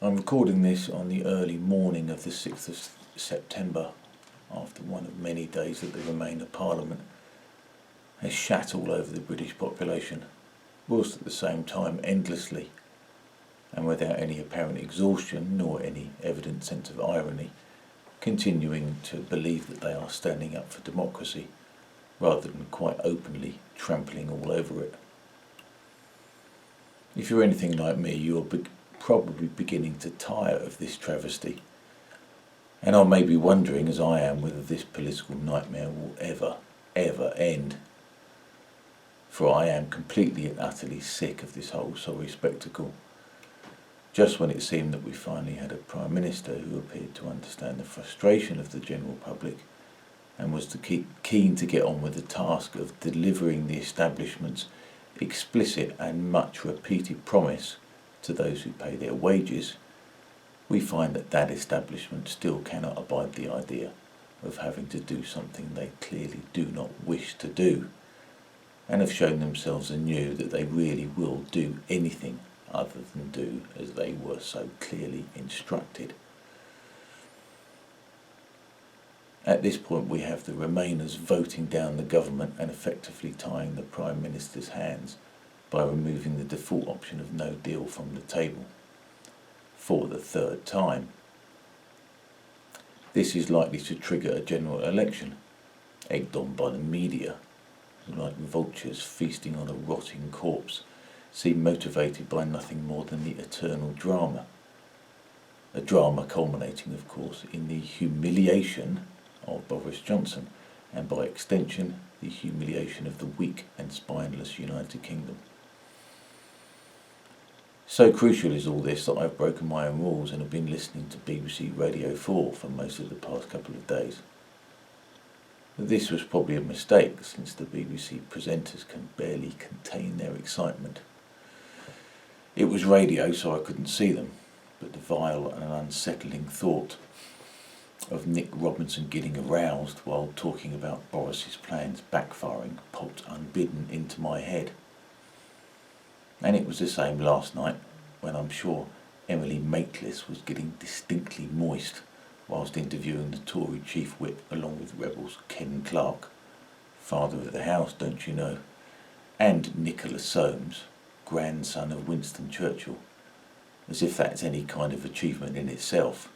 I'm recording this on the early morning of the 6th of September, after one of many days that the Remain of Parliament has shat all over the British population, whilst at the same time endlessly, and without any apparent exhaustion nor any evident sense of irony, continuing to believe that they are standing up for democracy, rather than quite openly trampling all over it. If you're anything like me, you're probably beginning to tire of this travesty, and I may be wondering, as I am, whether this political nightmare will ever end. For I am completely and utterly sick of this whole sorry spectacle. Just when it seemed that we finally had a Prime Minister who appeared to understand the frustration of the general public and was keen to get on with the task of delivering the establishment's explicit and much repeated promise to those who pay their wages, we find that establishment still cannot abide the idea of having to do something they clearly do not wish to do, and have shown themselves anew that they really will do anything other than do as they were so clearly instructed. At this point we have the Remainers voting down the government and effectively tying the Prime Minister's hands by removing the default option of no deal from the table for the third time. This is likely to trigger a general election, egged on by the media, who, like vultures feasting on a rotting corpse, seem motivated by nothing more than the eternal drama. A drama culminating, of course, in the humiliation of Boris Johnson, and by extension, the humiliation of the weak and spineless United Kingdom. So crucial is all this that I've broken my own rules and have been listening to BBC Radio 4 for most of the past couple of days. This was probably a mistake, since the BBC presenters can barely contain their excitement. It was radio, so I couldn't see them, but the vile and unsettling thought of Nick Robinson getting aroused while talking about Boris's plans backfiring popped unbidden into my head. And it was the same last night, when I'm sure Emily Maitlis was getting distinctly moist whilst interviewing the Tory Chief Whip along with Rebels Ken Clarke, father of the house, don't you know, and Nicholas Soames, grandson of Winston Churchill, as if that's any kind of achievement in itself.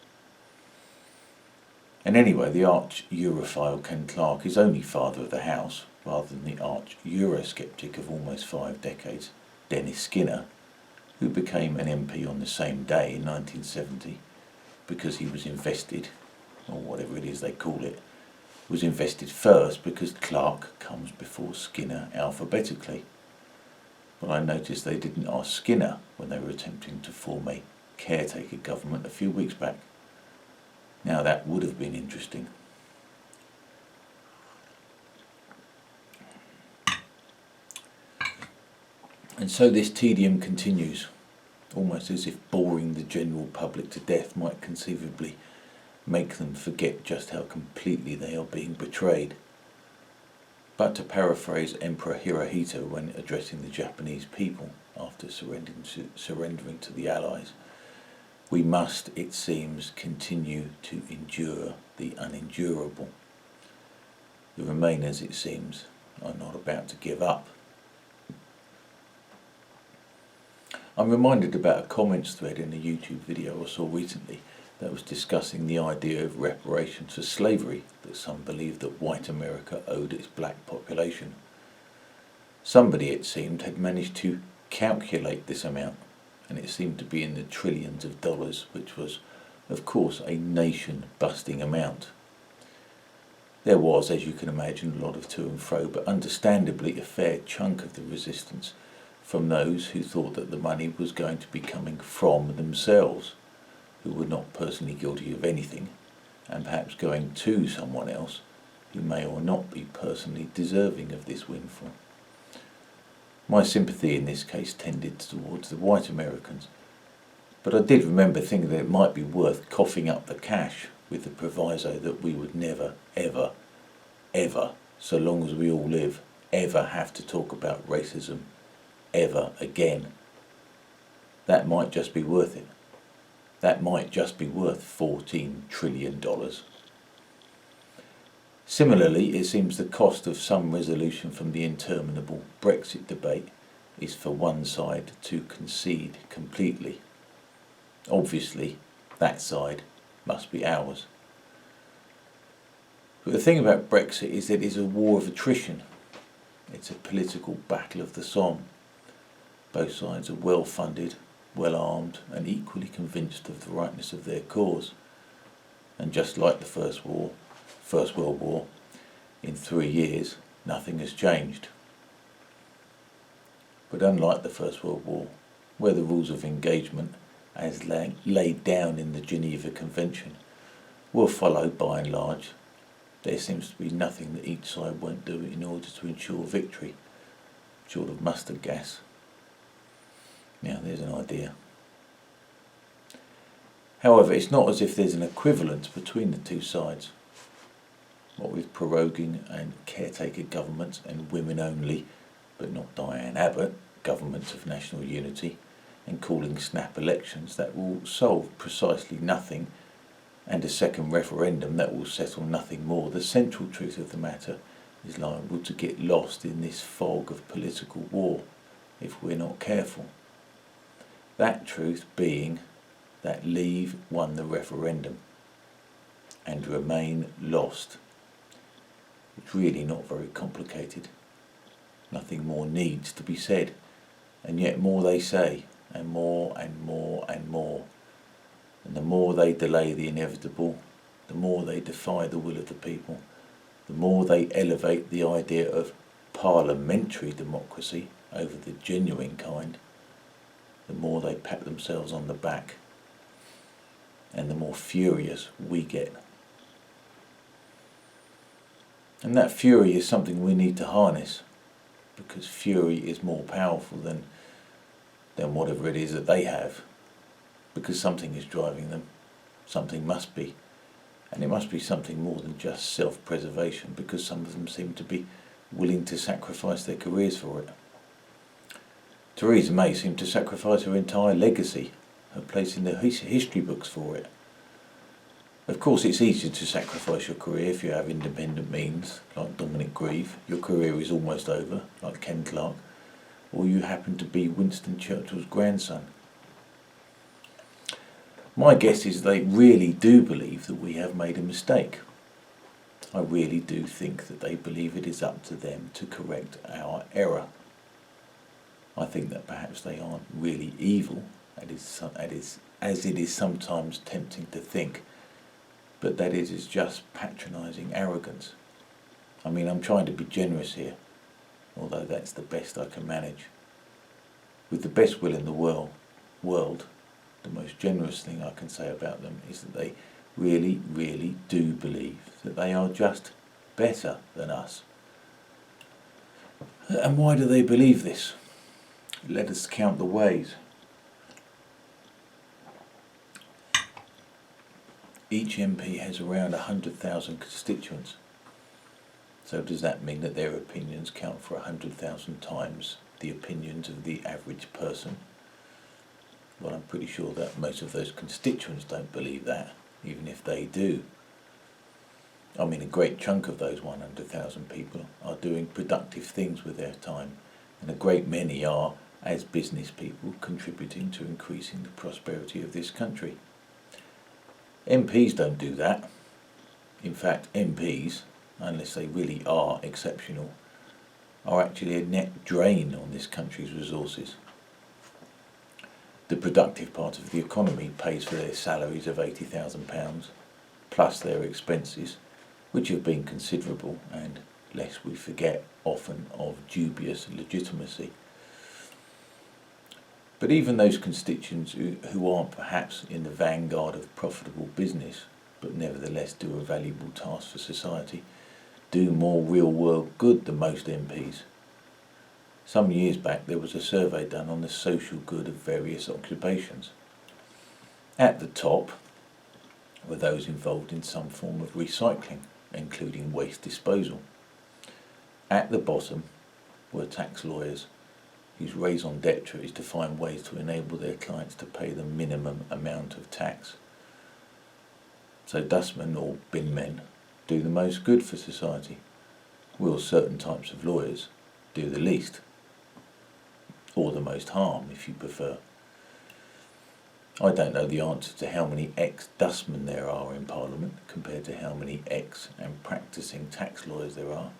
And anyway, the arch-Europhile Ken Clarke is only father of the house, rather than the arch-Eurosceptic of almost 5 decades, Dennis Skinner, who became an MP on the same day in 1970 because he was invested, or whatever it is they call it, was invested first because Clarke comes before Skinner alphabetically. But I noticed they didn't ask Skinner when they were attempting to form a caretaker government a few weeks back. Now that would have been interesting. And so this tedium continues, almost as if boring the general public to death might conceivably make them forget just how completely they are being betrayed. But to paraphrase Emperor Hirohito when addressing the Japanese people after surrendering to the Allies, we must, it seems, continue to endure the unendurable. The Remainers, it seems, are not about to give up. I'm reminded about a comments thread in a YouTube video I saw recently that was discussing the idea of reparations for slavery that some believed that white America owed its black population. Somebody, it seemed, had managed to calculate this amount, and it seemed to be in the trillions of dollars, which was, of course, a nation-busting amount. There was, as you can imagine, a lot of to and fro, but understandably a fair chunk of the resistance from those who thought that the money was going to be coming from themselves, who were not personally guilty of anything, and perhaps going to someone else who may or not be personally deserving of this windfall. My sympathy in this case tended towards the white Americans, but I did remember thinking that it might be worth coughing up the cash with the proviso that we would never, ever, ever, so long as we all live, ever have to talk about racism ever again. That might just be worth it. that might just be worth $14 trillion. Similarly, it seems the cost of some resolution from the interminable Brexit debate is for one side to concede completely. Obviously, that side must be ours. But the thing about Brexit is that it is a war of attrition. It's a political battle of the Somme. Both sides are well funded, well armed, and equally convinced of the rightness of their cause. And just like the First World War, in 3 years, nothing has changed. But unlike the First World War, where the rules of engagement, as laid down in the Geneva Convention, were followed by and large, there seems to be nothing that each side won't do in order to ensure victory, short of mustard gas. Now, there's an idea. However, it's not as if there's an equivalence between the two sides. What with proroguing and caretaker governments and women only, but not Diane Abbott, governments of national unity, and calling snap elections that will solve precisely nothing, and a second referendum that will settle nothing more, the central truth of the matter is liable to get lost in this fog of political war if we're not careful. That truth being that Leave won the referendum and Remain lost. It's really not very complicated. Nothing more needs to be said, and yet more they say, and more and more and more. And the more they delay the inevitable, the more they defy the will of the people, the more they elevate the idea of parliamentary democracy over the genuine kind, the more they pat themselves on the back, and the more furious we get. And that fury is something we need to harness, because fury is more powerful than whatever it is that they have, because something is driving them, something must be, and it must be something more than just self-preservation, because some of them seem to be willing to sacrifice their careers for it. Theresa May seemed to sacrifice her entire legacy, her place in the history books for it. Of course, it's easier to sacrifice your career if you have independent means, like Dominic Grieve. Your career is almost over, like Ken Clarke, or you happen to be Winston Churchill's grandson. My guess is they really do believe that we have made a mistake. I really do think that they believe it is up to them to correct our error. I think that perhaps they aren't really evil, as it is sometimes tempting to think, but that it is just patronising arrogance. I mean, I'm trying to be generous here, although that's the best I can manage. With the best will in the world, the most generous thing I can say about them is that they really, really do believe that they are just better than us. And why do they believe this? Let us count the ways. Each MP has around 100,000 constituents. So does that mean that their opinions count for 100,000 times the opinions of the average person? Well, I'm pretty sure that most of those constituents don't believe that, even if they do. I mean, a great chunk of those 100,000 people are doing productive things with their time, and a great many are, as business people, contributing to increasing the prosperity of this country. MPs don't do that. In fact, MPs, unless they really are exceptional, are actually a net drain on this country's resources. The productive part of the economy pays for their salaries of £80,000, plus their expenses, which have been considerable and, lest we forget, often of dubious legitimacy. But even those constituents who aren't perhaps in the vanguard of profitable business, but nevertheless do a valuable task for society, do more real-world good than most MPs. Some years back there was a survey done on the social good of various occupations. At the top were those involved in some form of recycling, including waste disposal. At the bottom were tax lawyers, whose raison d'etre is to find ways to enable their clients to pay the minimum amount of tax. So dustmen or bin men do the most good for society, while certain types of lawyers do the least, or the most harm if you prefer. I don't know the answer to how many ex-dustmen there are in Parliament compared to how many ex- and practising tax lawyers there are,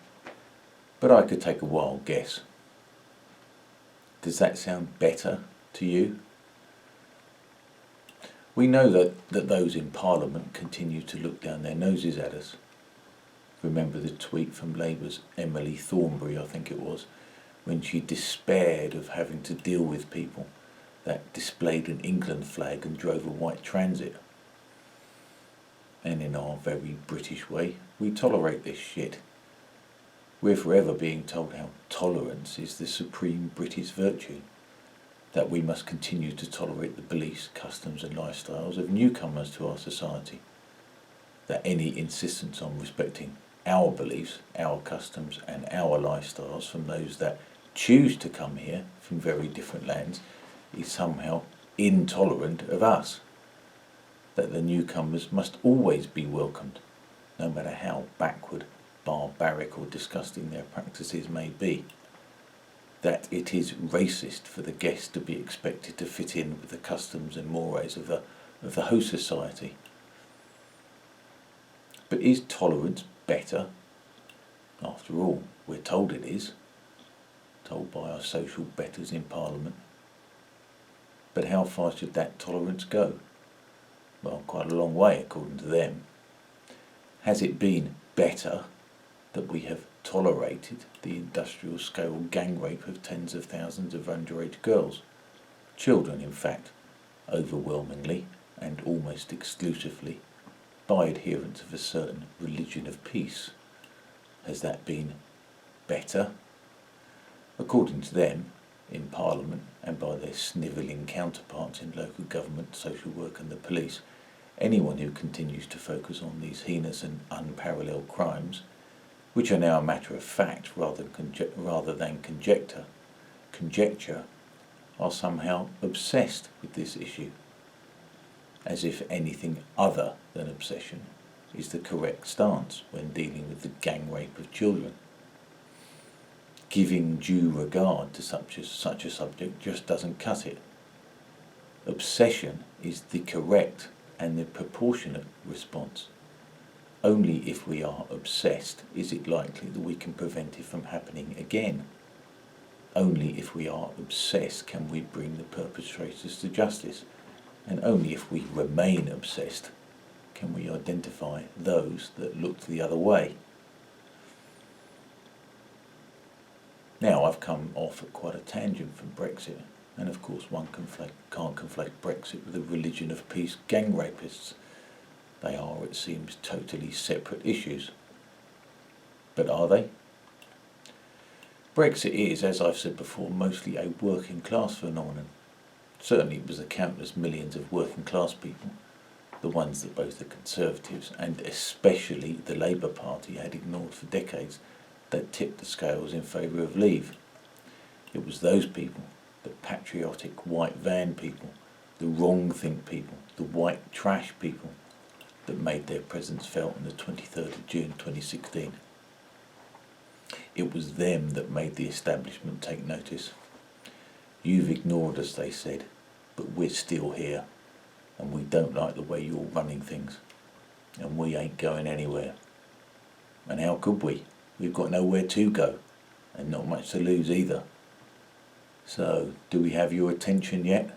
but I could take a wild guess. Does that sound better to you? We know that those in Parliament continue to look down their noses at us. Remember the tweet from Labour's Emily Thornberry, I think it was, when she despaired of having to deal with people that displayed an England flag and drove a white transit. And in our very British way, we tolerate this shit. We're forever being told how tolerance is the supreme British virtue, that we must continue to tolerate the beliefs, customs and lifestyles of newcomers to our society, that any insistence on respecting our beliefs, our customs and our lifestyles from those that choose to come here from very different lands is somehow intolerant of us, that the newcomers must always be welcomed, no matter how backward, barbaric or disgusting their practices may be, that it is racist for the guest to be expected to fit in with the customs and mores of the host society. But is tolerance better? After all, we're told it is, told by our social betters in Parliament. But how far should that tolerance go? Well, quite a long way according to them. Has it been better that we have tolerated the industrial scale gang rape of tens of thousands of underage girls, children in fact, overwhelmingly and almost exclusively by adherents of a certain religion of peace? Has that been better? According to them, in Parliament and by their snivelling counterparts in local government, social work and the police, anyone who continues to focus on these heinous and unparalleled crimes, which are now a matter of fact rather than conjecture, are somehow obsessed with this issue, as if anything other than obsession is the correct stance when dealing with the gang rape of children. Giving due regard to such a subject just doesn't cut it. Obsession is the correct and the proportionate response. Only if we are obsessed is it likely that we can prevent it from happening again. Only if we are obsessed can we bring the perpetrators to justice, and only if we remain obsessed can we identify those that looked the other way. Now I've come off at quite a tangent from Brexit, and of course one can't conflate Brexit with a religion of peace gang rapists. They are, it seems, totally separate issues. But are they? Brexit is, as I've said before, mostly a working class phenomenon. Certainly it was the countless millions of working class people, the ones that both the Conservatives and especially the Labour Party had ignored for decades, that tipped the scales in favour of leave. It was those people, the patriotic white van people, the wrong think people, the white trash people, that made their presence felt on the 23rd of June 2016. It was them that made the establishment take notice. You've ignored us, they said, but we're still here, and we don't like the way you're running things, and we ain't going anywhere. And how could we? We've got nowhere to go, and not much to lose either. So, do we have your attention yet?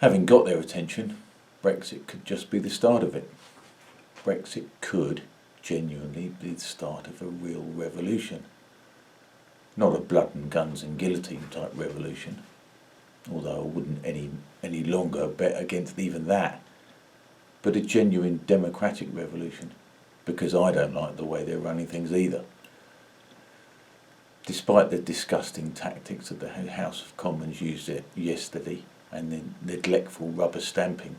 Having got their attention, Brexit could just be the start of it. Brexit could genuinely be the start of a real revolution. Not a blood and guns and guillotine type revolution, although I wouldn't any longer bet against even that, but a genuine democratic revolution, because I don't like the way they're running things either. Despite the disgusting tactics that the House of Commons used yesterday, and the neglectful rubber stamping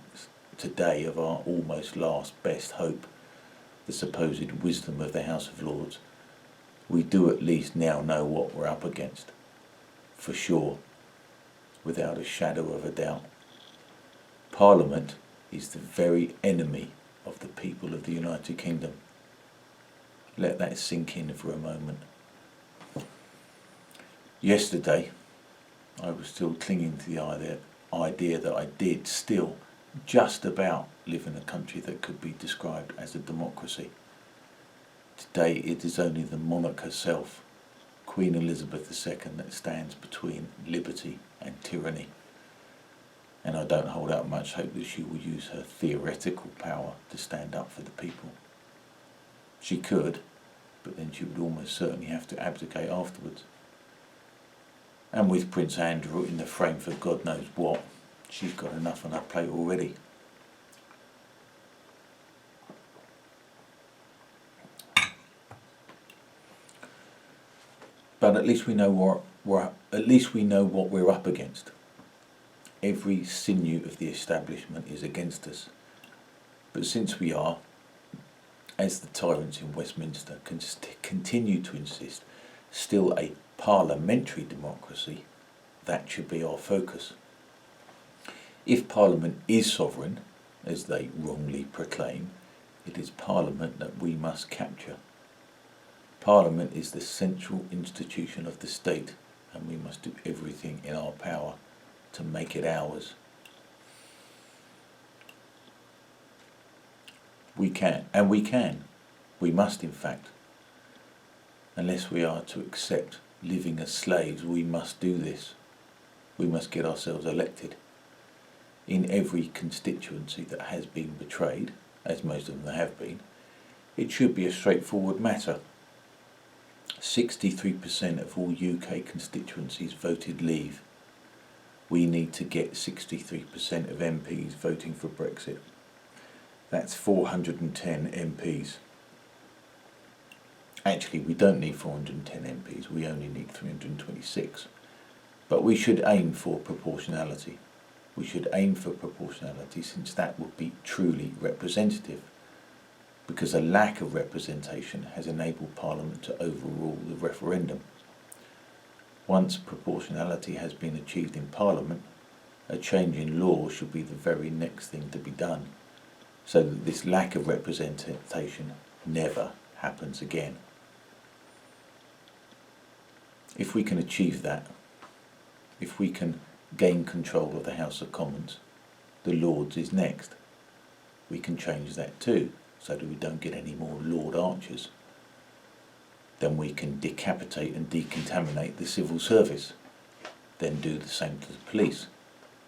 today of our almost last best hope, the supposed wisdom of the House of Lords, we do at least now know what we're up against, for sure, without a shadow of a doubt. Parliament is the very enemy of the people of the United Kingdom. Let that sink in for a moment. Yesterday, I was still clinging to the idea that I did still just about live in a country that could be described as a democracy. Today it is only the monarch herself, Queen Elizabeth II, that stands between liberty and tyranny. And I don't hold out much hope that she will use her theoretical power to stand up for the people. She could, but then she would almost certainly have to abdicate afterwards. And with Prince Andrew in the frame for God knows what, she's got enough on her plate already. But at least we know what we're up against. Every sinew of the establishment is against us. But since we are, as the tyrants in Westminster continue to insist, still a parliamentary democracy, that should be our focus. If Parliament is sovereign, as they wrongly proclaim, it is Parliament that we must capture. Parliament is the central institution of the state, and we must do everything in our power to make it ours. We must in fact. Unless we are to accept living as slaves, we must do this. We must get ourselves elected. In every constituency that has been betrayed, as most of them have been, it should be a straightforward matter. 63% of all UK constituencies voted Leave. We need to get 63% of MPs voting for Brexit. That's 410 MPs. Actually, we don't need 410 MPs, we only need 326. But we should aim for proportionality. We should aim for proportionality since that would be truly representative. Because a lack of representation has enabled Parliament to overrule the referendum. Once proportionality has been achieved in Parliament, a change in law should be the very next thing to be done, so that this lack of representation never happens again. If we can achieve that, if we can gain control of the House of Commons, the Lords is next. We can change that too, so that we don't get any more Lord Archers. Then we can decapitate and decontaminate the civil service, then do the same to the police,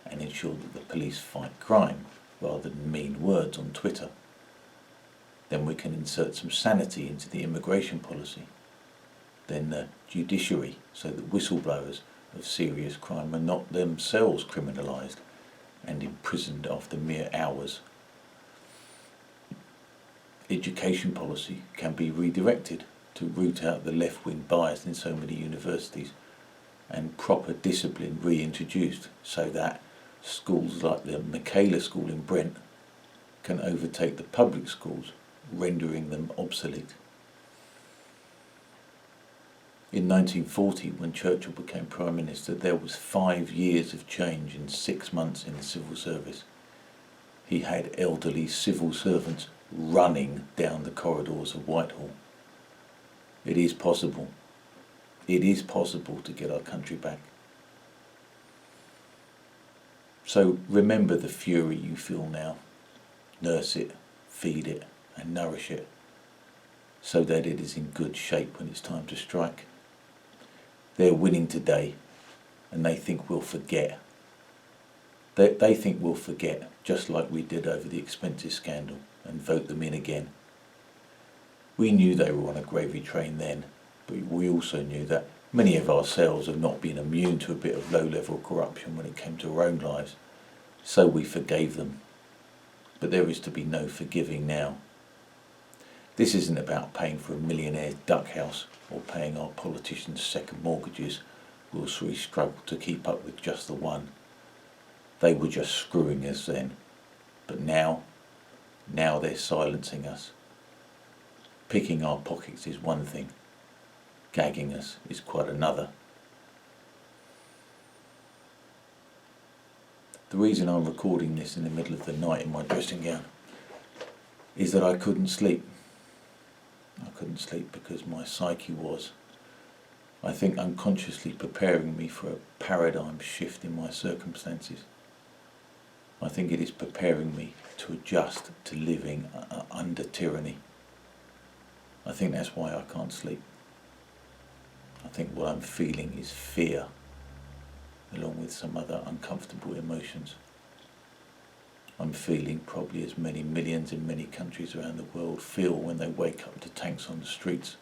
and ensure that the police fight crime rather than mean words on Twitter. Then we can insert some sanity into the immigration policy, then the judiciary, so that whistleblowers of serious crime are not themselves criminalised and imprisoned after mere hours. Education policy can be redirected to root out the left-wing bias in so many universities, and proper discipline reintroduced so that schools like the Michaela School in Brent can overtake the public schools, rendering them obsolete. In 1940, when Churchill became Prime Minister, there was 5 years of change in 6 months in the civil service. He had elderly civil servants running down the corridors of Whitehall. It is possible. It is possible to get our country back. So remember the fury you feel now. Nurse it, feed it, and nourish it, so that it is in good shape when it's time to strike. They're winning today, and they think we'll forget. They think we'll forget, just like we did over the expenses scandal, and vote them in again. We knew they were on a gravy train then, but we also knew that many of ourselves have not been immune to a bit of low-level corruption when it came to our own lives, so we forgave them. But there is to be no forgiving now. This isn't about paying for a millionaire's duck house or paying our politicians' second mortgages, whilst we struggle to keep up with just the one. They were just screwing us then, but now they're silencing us. Picking our pockets is one thing, gagging us is quite another. The reason I'm recording this in the middle of the night in my dressing gown is that I couldn't sleep. I couldn't sleep because my psyche was, I think, unconsciously preparing me for a paradigm shift in my circumstances. I think it is preparing me to adjust to living under tyranny. I think that's why I can't sleep. I think what I'm feeling is fear, along with some other uncomfortable emotions. I'm feeling probably as many millions in many countries around the world feel when they wake up to tanks on the streets.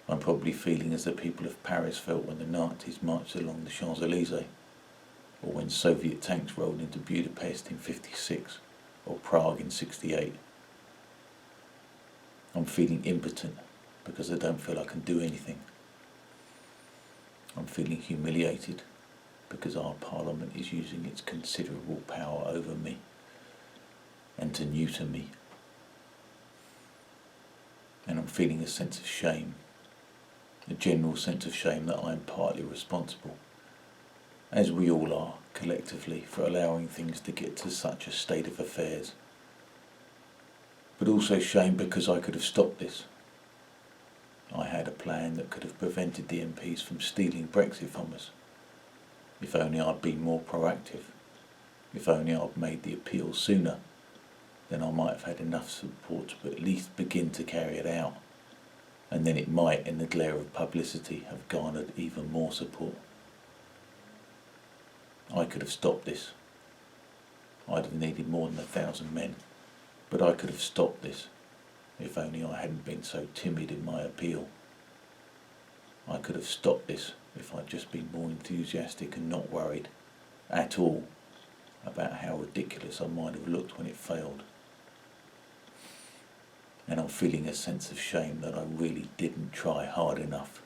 I'm probably feeling as the people of Paris felt when the Nazis marched along the Champs-Élysées, or when Soviet tanks rolled into Budapest in '56, or Prague in '68. I'm feeling impotent because I don't feel I can do anything. I'm feeling humiliated because our Parliament is using its considerable power over me and to neuter me. And I'm feeling a sense of shame, a general sense of shame that I am partly responsible, as we all are collectively, for allowing things to get to such a state of affairs. But also shame because I could have stopped this. I had a plan that could have prevented the MPs from stealing Brexit from us. If only I'd been more proactive. If only I'd made the appeal sooner, then I might have had enough support to at least begin to carry it out. And then it might, in the glare of publicity, have garnered even more support. I could have stopped this. I'd have needed more than 1,000 men, but I could have stopped this. If only I hadn't been so timid in my appeal. I could have stopped this if I'd just been more enthusiastic and not worried at all about how ridiculous I might have looked when it failed. And I'm feeling a sense of shame that I really didn't try hard enough.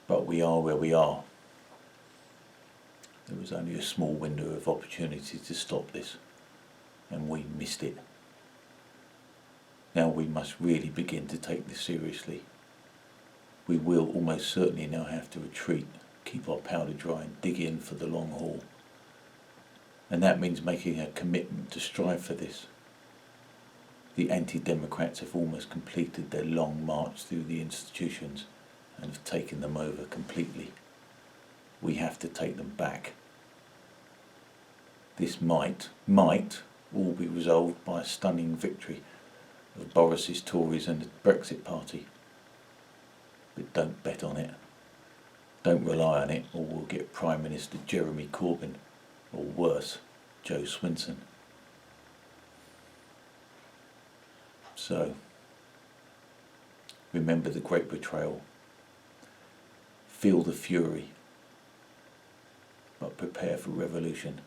But we are where we are. There was only a small window of opportunity to stop this, and we missed it. Now we must really begin to take this seriously. We will almost certainly now have to retreat, keep our powder dry and dig in for the long haul. And that means making a commitment to strive for this. The anti-democrats have almost completed their long march through the institutions and have taken them over completely. We have to take them back. This might all be resolved by a stunning victory of Boris's Tories and the Brexit Party. But don't bet on it. Don't rely on it, or we'll get Prime Minister Jeremy Corbyn, or worse, Joe Swinson. So, remember the great betrayal. Feel the fury, but prepare for revolution.